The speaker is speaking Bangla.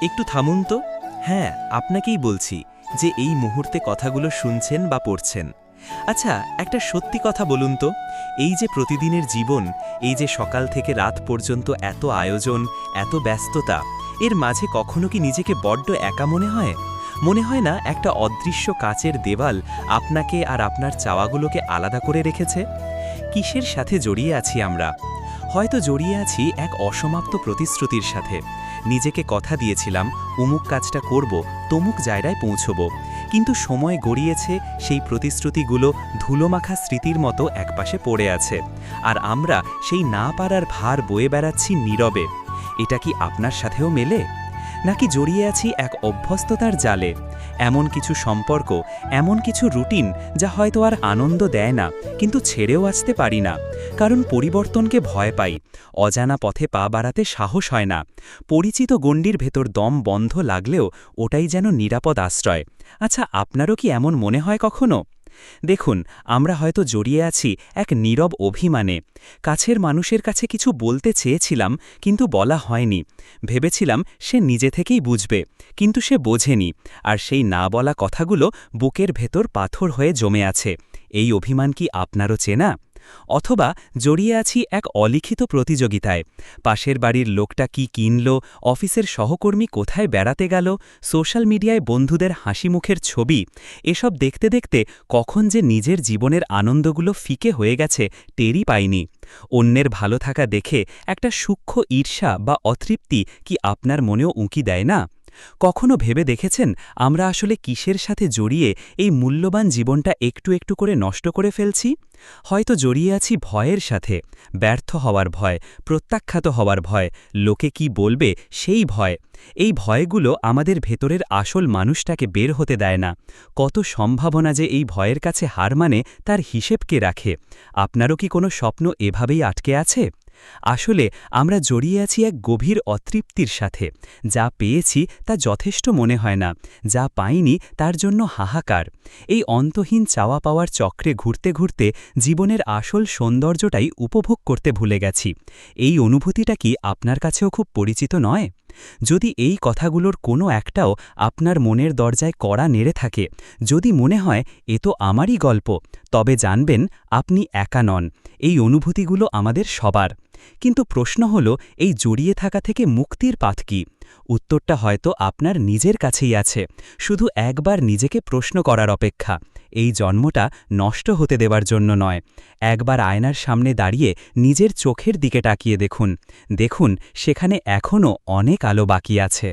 একটু থামুন তো। হ্যাঁ, আপনাকেই বলছি যে এই মুহূর্তে কথাগুলো শুনছেন বা পড়ছেন। আচ্ছা, একটা সত্যি কথা বলুন তো, এই যে প্রতিদিনের জীবন, এই যে সকাল থেকে রাত পর্যন্ত এত আয়োজন, এত ব্যস্ততা, এর মাঝে কখনো কি নিজেকে বড্ড একা মনে হয়? মনে হয় না একটা অদৃশ্য কাচের দেওয়াল আপনাকে আর আপনার চাওয়াগুলোকে আলাদা করে রেখেছে? কিসের সাথে জড়িয়ে আছি আমরা? হয়তো জড়িয়ে আছি এক অসমাপ্ত প্রতিশ্রুতির সাথে। নিজেকে কথা দিয়েছিলাম অমুক কাজটা করব, তমুক জায়গায় পৌঁছব, কিন্তু সময় গড়িয়েছে, সেই প্রতিশ্রুতিগুলো ধুলোমাখা স্মৃতির মতো একপাশে পড়ে আছে, আর আমরা সেই না পারার ভার বয়ে বেড়াচ্ছি নীরবে। এটা কি আপনার সাথেও মেলে? নাকি জড়িয়ে আছি এক অভ্যস্ততার জালে? এমন কিছু সম্পর্ক, এমন কিছু রুটিন যা হয়তো আর আনন্দ দেয় না, কিন্তু ছেড়েও আসতে পারি না, কারণ পরিবর্তনকে ভয় পাই। অজানা পথে পা বাড়াতে সাহস হয় না। পরিচিত গণ্ডির ভেতর দম বন্ধ লাগলেও ওটাই যেন নিরাপদ আশ্রয়। আচ্ছা, আপনারও কি এমন মনে হয় কখনো? দেখুন, আমরা হয়তো জড়িয়ে আছি এক নীরব অভিমানে। কাছের মানুষের কাছে কিছু বলতে চেয়েছিলাম, কিন্তু বলা হয়নি। ভেবেছিলাম সে নিজে থেকেই বুঝবে, কিন্তু সে বোঝেনি। আর সেই না বলা কথাগুলো বুকের ভেতর পাথর হয়ে জমে আছে। এই অভিমান কি আপনারও চেনা? অথবা জড়িয়ে আছি এক অলিখিত প্রতিযোগিতায়। পাশের বাড়ির লোকটা কি কিনল, অফিসের সহকর্মী কোথায় বেড়াতে গেল, সোশ্যাল মিডিয়ায় বন্ধুদের হাসি মুখের ছবি, এসব দেখতে দেখতে কখন যে নিজের জীবনের আনন্দগুলো ফিকে হয়ে গেছে টেরই পাইনি। অন্যের ভালো থাকা দেখে একটা সূক্ষ্ম ঈর্ষা বা অতৃপ্তি কি আপনার মনেও উঁকি দেয় না? কখনো ভেবে দেখেছেন আমরা আসলে কিসের সাথে জড়িয়ে এই মূল্যবান জীবনটা একটু একটু করে নষ্ট করে ফেলছি? হয়তো জড়িয়ে আছি ভয়ের সাথে, ব্যর্থ হওয়ার ভয়, প্রত্যাখ্যাত হওয়ার ভয়, লোকে কি বলবে সেই ভয়। এই ভয়গুলো আমাদের ভেতরের আসল মানুষটাকে বের হতে দেয় না। কত সম্ভাবনা যে এই ভয়ের কাছে হার মানে তার হিসেব কে রাখে? আপনারও কি কোনো স্বপ্ন এভাবেই আটকে আছে? আসলে আমরা জড়িয়ে আছি এক গভীর অতৃপ্তির সাথে। যা পেয়েছি তা যথেষ্ট মনে হয় না, যা পাইনি তার জন্য হাহাকার। এই অন্তহীন চাওয়া পাওয়ার চক্রে ঘুরতে ঘুরতে জীবনের আসল সৌন্দর্যটাই উপভোগ করতে ভুলে গেছি। এই অনুভূতিটা কি আপনার কাছেও খুব পরিচিত নয়? যদি এই কথাগুলোর কোনো একটাও আপনার মনের দরজায় কড়া নেড়ে থাকে, যদি মনে হয় এ তো আমারই গল্প, তবে জানবেন আপনি একা নন। এই অনুভূতিগুলো আমাদের সবার। কিন্তু প্রশ্ন হল, এই জড়িয়ে থাকা থেকে মুক্তির পথ কি? উত্তরটা হয়তো আপনার নিজের কাছেই আছে, শুধু একবার নিজেকে প্রশ্ন করার অপেক্ষা। এই জন্মটা নষ্ট হতে দেওয়ার জন্য নয়। একবার আয়নার সামনে দাঁড়িয়ে নিজের চোখের দিকে তাকিয়ে দেখুন, দেখুন সেখানে এখনও অনেক আলো বাকি আছে।